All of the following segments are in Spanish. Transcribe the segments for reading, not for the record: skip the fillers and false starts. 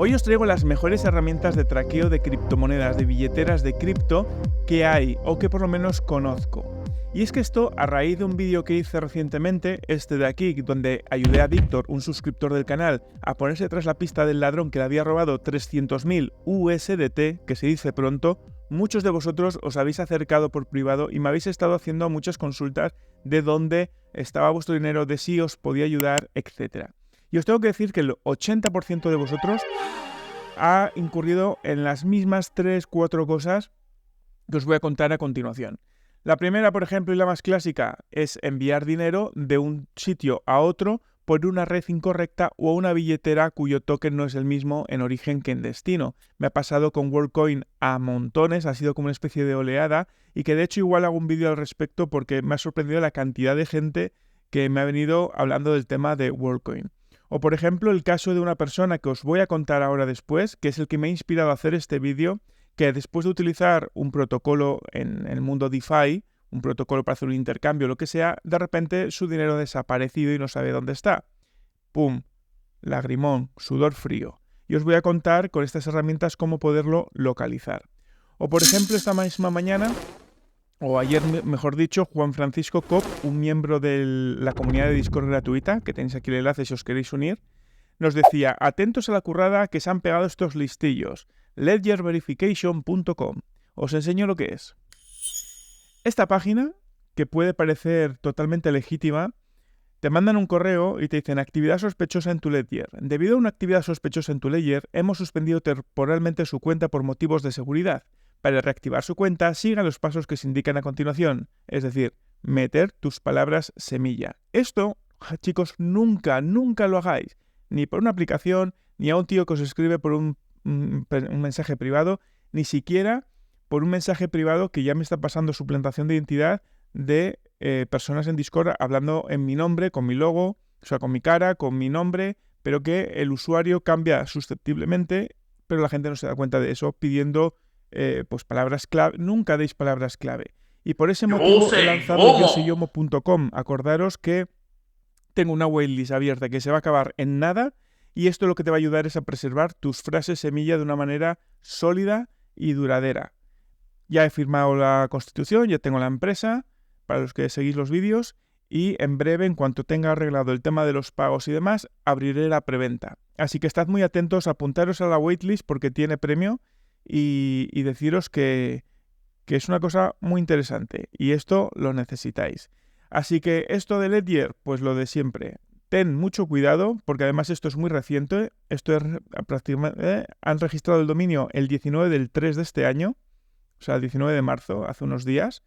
Hoy os traigo las mejores herramientas de traqueo de criptomonedas, de billeteras de cripto que hay o que por lo menos conozco. Y es que esto a raíz de un vídeo que hice recientemente, este de aquí, donde ayudé a Víctor, un suscriptor del canal, a ponerse tras la pista del ladrón que le había robado 300.000 USDT, que se dice pronto. Muchos de vosotros os habéis acercado por privado y me habéis estado haciendo muchas consultas de dónde estaba vuestro dinero, de si os podía ayudar, etc. Y os tengo que decir que el 80% de vosotros ha incurrido en las mismas 3-4 cosas que os voy a contar a continuación. La primera, por ejemplo, y la más clásica, es enviar dinero de un sitio a otro por una red incorrecta o a una billetera cuyo token no es el mismo en origen que en destino. Me ha pasado con WorldCoin a montones, ha sido como una especie de oleada y que de hecho igual hago un vídeo al respecto porque me ha sorprendido la cantidad de gente que me ha venido hablando del tema de WorldCoin. O por ejemplo el caso de una persona que os voy a contar ahora después, que es el que me ha inspirado a hacer este vídeo, que después de utilizar un protocolo en el mundo DeFi, un protocolo para hacer un intercambio, lo que sea, de repente su dinero ha desaparecido y no sabe dónde está. ¡Pum! Lagrimón, sudor frío. Y os voy a contar con estas herramientas cómo poderlo localizar. O por ejemplo esta misma mañana, o ayer mejor dicho, Juan Francisco Cop, un miembro de la comunidad de Discord gratuita, que tenéis aquí el enlace si os queréis unir, nos decía, atentos a la currada que se han pegado estos listillos, ledgerverification.com. Os enseño lo que es. Esta página, que puede parecer totalmente legítima, te mandan un correo y te dicen actividad sospechosa en tu Ledger. Debido a una actividad sospechosa en tu Ledger, hemos suspendido temporalmente su cuenta por motivos de seguridad. Para reactivar su cuenta, siga los pasos que se indican a continuación, es decir, meter tus palabras semilla. Esto, chicos, nunca lo hagáis, ni por una aplicación, ni a un tío que os escribe por un mensaje privado, ni siquiera por un mensaje privado que ya me está pasando suplantación de identidad de personas en Discord hablando en mi nombre, con mi logo, o sea, con mi cara, con mi nombre, pero que el usuario cambia susceptiblemente, pero la gente no se da cuenta de eso, pidiendo pues palabras clave. Nunca deis palabras clave. Y por ese motivo he lanzado yoseyomo.com. Acordaros que tengo una waitlist abierta que se va a acabar en nada y esto lo que te va a ayudar es a preservar tus frases semilla de una manera sólida y duradera. Ya he firmado la constitución, ya tengo la empresa, para los que seguís los vídeos, y en breve, en cuanto tenga arreglado el tema de los pagos y demás, abriré la preventa. Así que estad muy atentos, apuntaros a la waitlist porque tiene premio y deciros que es una cosa muy interesante y esto lo necesitáis. Así que esto de Ledger, pues lo de siempre. Ten mucho cuidado porque además esto es muy reciente. Esto es prácticamente, han registrado el dominio el 19 del 3 de este año. O sea, el 19 de marzo, hace unos días.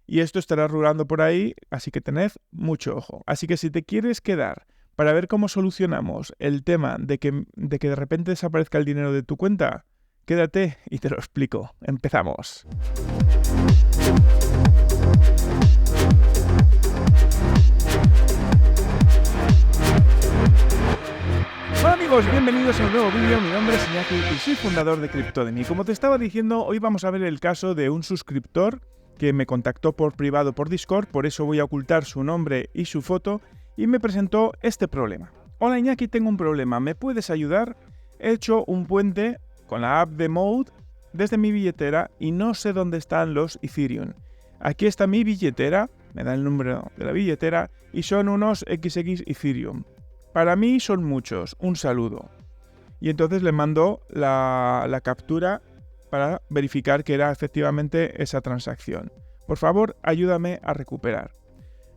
Y esto estará rulando por ahí, así que tened mucho ojo. Así que si te quieres quedar para ver cómo solucionamos el tema de que de repente desaparezca el dinero de tu cuenta, quédate y te lo explico. Empezamos. Hola amigos, bienvenidos a un nuevo vídeo. Mi nombre es Iñaki y soy fundador de Cryptodemy. Como te estaba diciendo, hoy vamos a ver el caso de un suscriptor que me contactó por privado por Discord, por eso voy a ocultar su nombre y su foto, y me presentó este problema. Hola Iñaki, tengo un problema, ¿me puedes ayudar? He hecho un puente con la app de Mode desde mi billetera y no sé dónde están los Ethereum. Aquí está mi billetera, me da el número de la billetera y son unos XX Ethereum. Para mí son muchos, un saludo. Y entonces le mando la captura para verificar que era efectivamente esa transacción. Por favor, ayúdame a recuperar.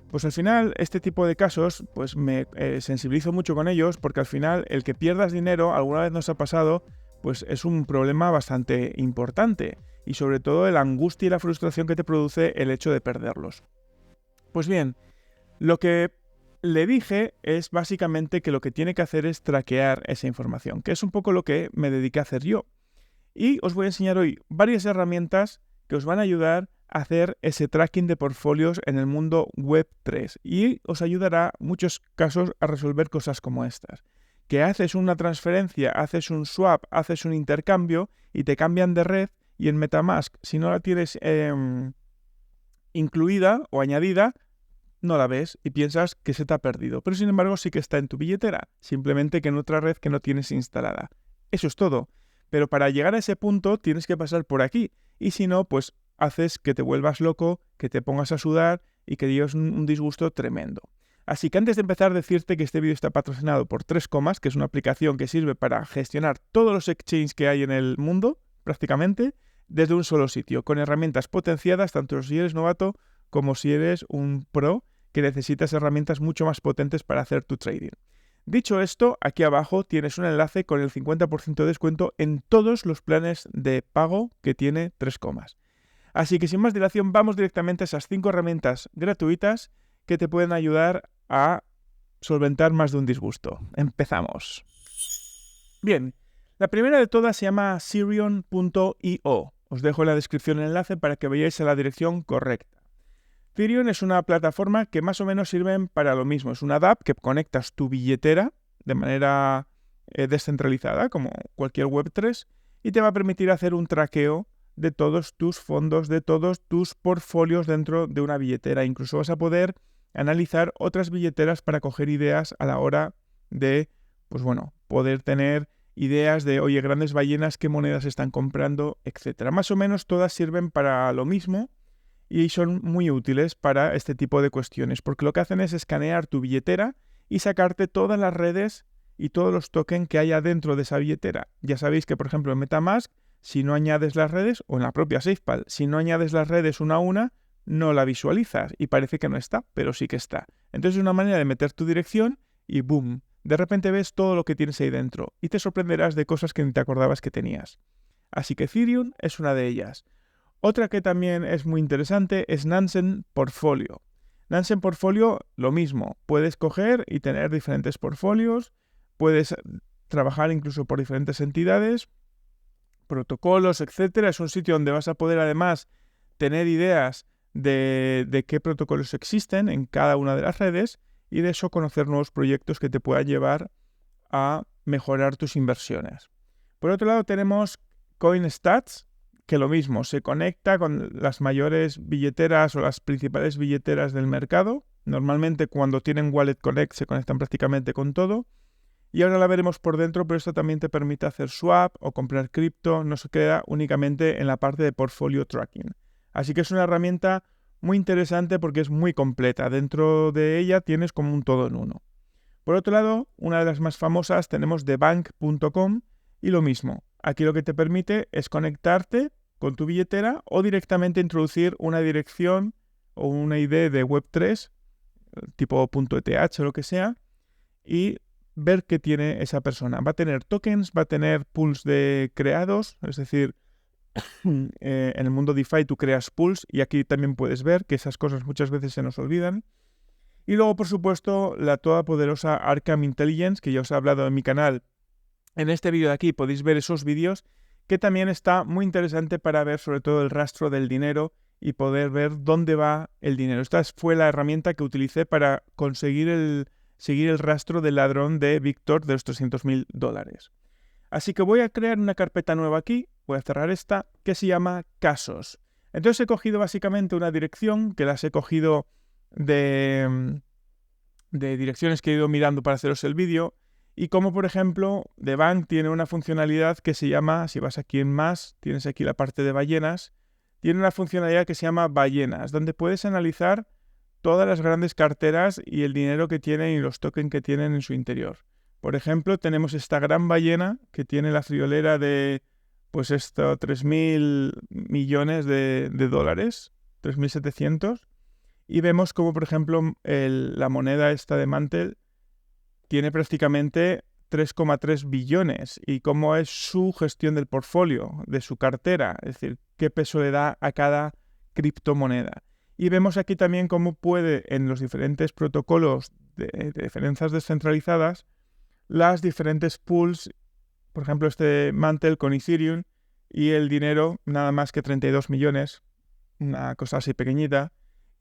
Pues al final, este tipo de casos, pues me sensibilizo mucho con ellos porque al final el que pierdas dinero, alguna vez nos ha pasado, pues es un problema bastante importante. Y sobre todo la angustia y la frustración que te produce el hecho de perderlos. Pues bien, lo que le dije es básicamente que lo que tiene que hacer es traquear esa información, que es un poco lo que me dediqué a hacer yo. Y os voy a enseñar hoy varias herramientas que os van a ayudar a hacer ese tracking de portfolios en el mundo web 3 y os ayudará en muchos casos a resolver cosas como estas. Que haces una transferencia, haces un swap, haces un intercambio y te cambian de red y en MetaMask, si no la tienes incluida o añadida, no la ves y piensas que se te ha perdido, pero sin embargo sí que está en tu billetera, simplemente que en otra red que no tienes instalada. Eso es todo. Pero para llegar a ese punto tienes que pasar por aquí. Y si no, pues haces que te vuelvas loco, que te pongas a sudar y que lleves un disgusto tremendo. Así que antes de empezar, decirte que este vídeo está patrocinado por 3 Comas, que es una aplicación que sirve para gestionar todos los exchanges que hay en el mundo, prácticamente, desde un solo sitio, con herramientas potenciadas, tanto si eres novato como si eres un pro que necesitas herramientas mucho más potentes para hacer tu trading. Dicho esto, aquí abajo tienes un enlace con el 50% de descuento en todos los planes de pago que tiene 3 Comas. Así que sin más dilación, vamos directamente a esas 5 herramientas gratuitas que te pueden ayudar a solventar más de un disgusto. Empezamos. Bien, la primera de todas se llama Therion.io. Os dejo en la descripción el enlace para que veáis a la dirección correcta. Therion es una plataforma que más o menos sirve para lo mismo. Es una DApp que conectas tu billetera de manera descentralizada, como cualquier Web3, y te va a permitir hacer un traqueo de todos tus fondos, de todos tus portfolios dentro de una billetera. Incluso vas a poder analizar otras billeteras para coger ideas a la hora de, pues bueno, poder tener ideas de, oye, grandes ballenas, qué monedas están comprando, etcétera. Más o menos todas sirven para lo mismo y son muy útiles para este tipo de cuestiones, porque lo que hacen es escanear tu billetera y sacarte todas las redes y todos los tokens que haya dentro de esa billetera. Ya sabéis que, por ejemplo, en MetaMask, si no añades las redes, o en la propia SafePal, si no añades las redes una a una, no la visualizas y parece que no está, pero sí que está. Entonces es una manera de meter tu dirección y ¡boom! De repente ves todo lo que tienes ahí dentro y te sorprenderás de cosas que ni te acordabas que tenías. Así que Therion es una de ellas. Otra que también es muy interesante es Nansen Portfolio. Nansen Portfolio, lo mismo. Puedes coger y tener diferentes portfolios, puedes trabajar incluso por diferentes entidades, protocolos, etcétera. Es un sitio donde vas a poder además tener ideas de qué protocolos existen en cada una de las redes y de eso conocer nuevos proyectos que te puedan llevar a mejorar tus inversiones. Por otro lado tenemos CoinStats, que lo mismo, se conecta con las mayores billeteras o las principales billeteras del mercado. Normalmente cuando tienen Wallet Connect se conectan prácticamente con todo. Y ahora la veremos por dentro, pero esto también te permite hacer swap o comprar cripto, no se queda únicamente en la parte de portfolio tracking. Así que es una herramienta muy interesante porque es muy completa. Dentro de ella tienes como un todo en uno. Por otro lado, una de las más famosas tenemos thebank.com y lo mismo. Aquí lo que te permite es conectarte con tu billetera o directamente introducir una dirección o una ID de Web3, tipo .eth o lo que sea, y ver qué tiene esa persona. Va a tener tokens, va a tener pools de creados, es decir, en el mundo DeFi tú creas pools y aquí también puedes ver que esas cosas muchas veces se nos olvidan. Y luego, por supuesto, la todopoderosa Arkham Intelligence, que ya os he hablado en mi canal. En este vídeo de aquí podéis ver esos vídeos, que también está muy interesante para ver sobre todo el rastro del dinero y poder ver dónde va el dinero. Esta fue la herramienta que utilicé para conseguir seguir el rastro del ladrón de Víctor de los $300.000. Así que voy a crear una carpeta nueva aquí, voy a cerrar esta, que se llama casos. Entonces he cogido básicamente una dirección, que las he cogido de direcciones que he ido mirando para haceros el vídeo, y como por ejemplo, TheBank tiene una funcionalidad que se llama, si vas aquí en más, tienes aquí la parte de ballenas, tiene una funcionalidad que se llama ballenas, donde puedes analizar todas las grandes carteras y el dinero que tienen y los tokens que tienen en su interior. Por ejemplo, tenemos esta gran ballena que tiene la friolera de, pues esto, 3.000 millones de dólares, 3.700. Y vemos como, por ejemplo, la moneda esta de Mantle tiene prácticamente 3,3 billones. Y cómo es su gestión del portfolio, de su cartera. Es decir, qué peso le da a cada criptomoneda. Y vemos aquí también cómo puede, en los diferentes protocolos de finanzas descentralizadas, las diferentes pools, por ejemplo, este Mantle con Ethereum, y el dinero, nada más que 32 millones, una cosa así pequeñita,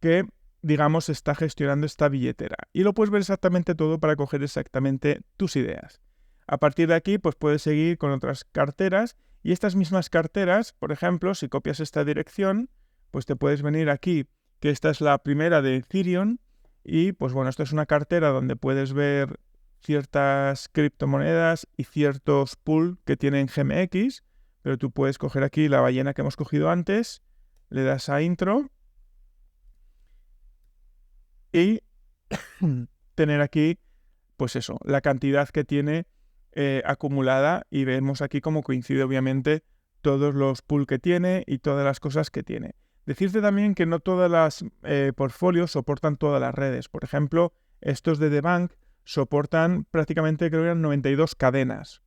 que, digamos, está gestionando esta billetera. Y lo puedes ver exactamente todo para coger exactamente tus ideas. A partir de aquí, pues puedes seguir con otras carteras, y estas mismas carteras, por ejemplo, si copias esta dirección, pues te puedes venir aquí, que esta es la primera de Ethereum, y pues bueno, esta es una cartera donde puedes ver ciertas criptomonedas y ciertos pools que tienen GMX, pero tú puedes coger aquí la ballena que hemos cogido antes, le das a intro y tener aquí, pues eso, la cantidad que tiene acumulada, y vemos aquí cómo coincide obviamente todos los pools que tiene y todas las cosas que tiene. Decirte también que no todas las portfolios soportan todas las redes. Por ejemplo, estos de The Bank soportan prácticamente, creo que eran 92 cadenas,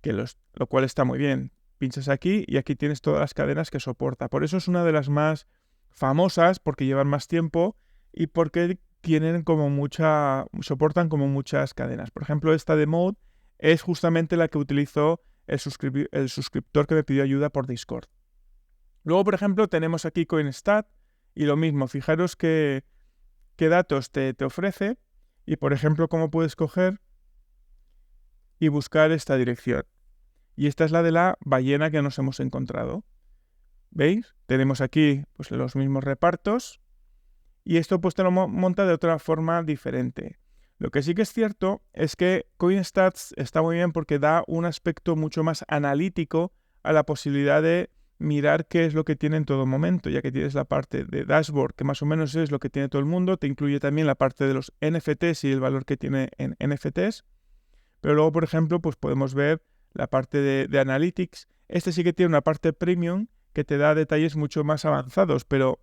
lo cual está muy bien. Pinchas aquí y aquí tienes todas las cadenas que soporta. Por eso es una de las más famosas, porque llevan más tiempo y porque tienen soportan como muchas cadenas. Por ejemplo, esta de Mode es justamente la que utilizó el suscriptor que me pidió ayuda por Discord. Luego, por ejemplo, tenemos aquí CoinStat y lo mismo. Fijaros qué datos te ofrece y, por ejemplo, cómo puedes coger y buscar esta dirección. Y esta es la de la ballena que nos hemos encontrado. ¿Veis? Tenemos aquí pues, los mismos repartos y esto pues te lo monta de otra forma diferente. Lo que sí que es cierto es que CoinStats está muy bien porque da un aspecto mucho más analítico a la posibilidad de mirar qué es lo que tiene en todo momento, ya que tienes la parte de dashboard, que más o menos es lo que tiene todo el mundo, te incluye también la parte de los NFTs y el valor que tiene en NFTs, pero luego, por ejemplo, pues podemos ver la parte de Analytics. Este sí que tiene una parte premium que te da detalles mucho más avanzados, pero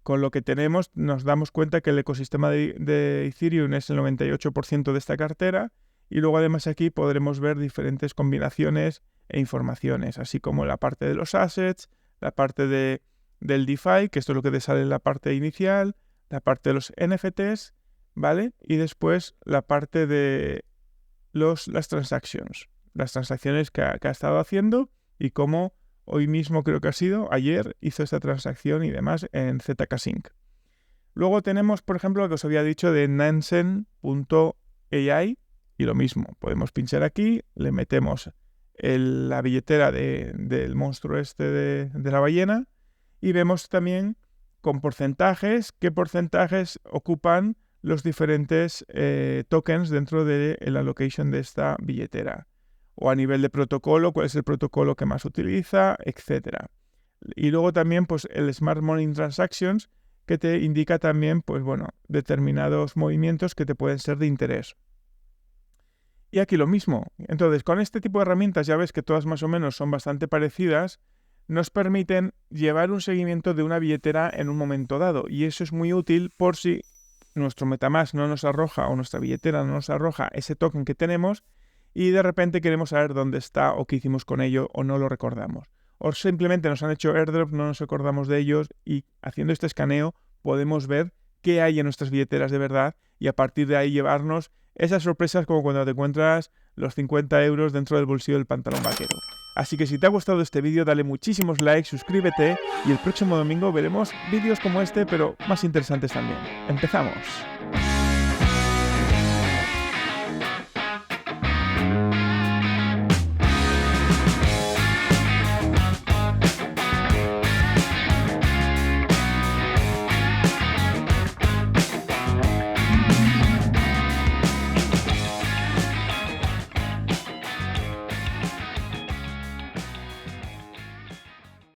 con lo que tenemos nos damos cuenta que el ecosistema de Ethereum es el 98% de esta cartera, y luego además aquí podremos ver diferentes combinaciones e informaciones, así como la parte de los assets, la parte del DeFi, que esto es lo que te sale en la parte inicial, la parte de los NFTs, ¿vale? Y después la parte de las transacciones que ha estado haciendo y cómo hoy mismo, creo que ha sido, ayer hizo esta transacción y demás en ZK Sync. Luego tenemos, por ejemplo, lo que os había dicho de Nansen.ai y lo mismo. Podemos pinchar aquí, le metemos la billetera del monstruo este de la ballena y vemos también con porcentajes qué porcentajes ocupan los diferentes tokens dentro de la allocation de esta billetera. O a nivel de protocolo, cuál es el protocolo que más utiliza, etc. Y luego también pues, el Smart Money Transactions, que te indica también pues, bueno, determinados movimientos que te pueden ser de interés. Y aquí lo mismo. Entonces, con este tipo de herramientas, ya ves que todas más o menos son bastante parecidas, nos permiten llevar un seguimiento de una billetera en un momento dado. Y eso es muy útil por si nuestro MetaMask no nos arroja o nuestra billetera no nos arroja ese token que tenemos y de repente queremos saber dónde está o qué hicimos con ello o no lo recordamos. O simplemente nos han hecho airdrop, no nos acordamos de ellos y haciendo este escaneo podemos ver qué hay en nuestras billeteras de verdad y a partir de ahí llevarnos esas sorpresas como cuando te encuentras los 50 euros dentro del bolsillo del pantalón vaquero. Así que si te ha gustado este vídeo, dale muchísimos likes, suscríbete y el próximo domingo veremos vídeos como este, pero más interesantes también. ¡Empezamos!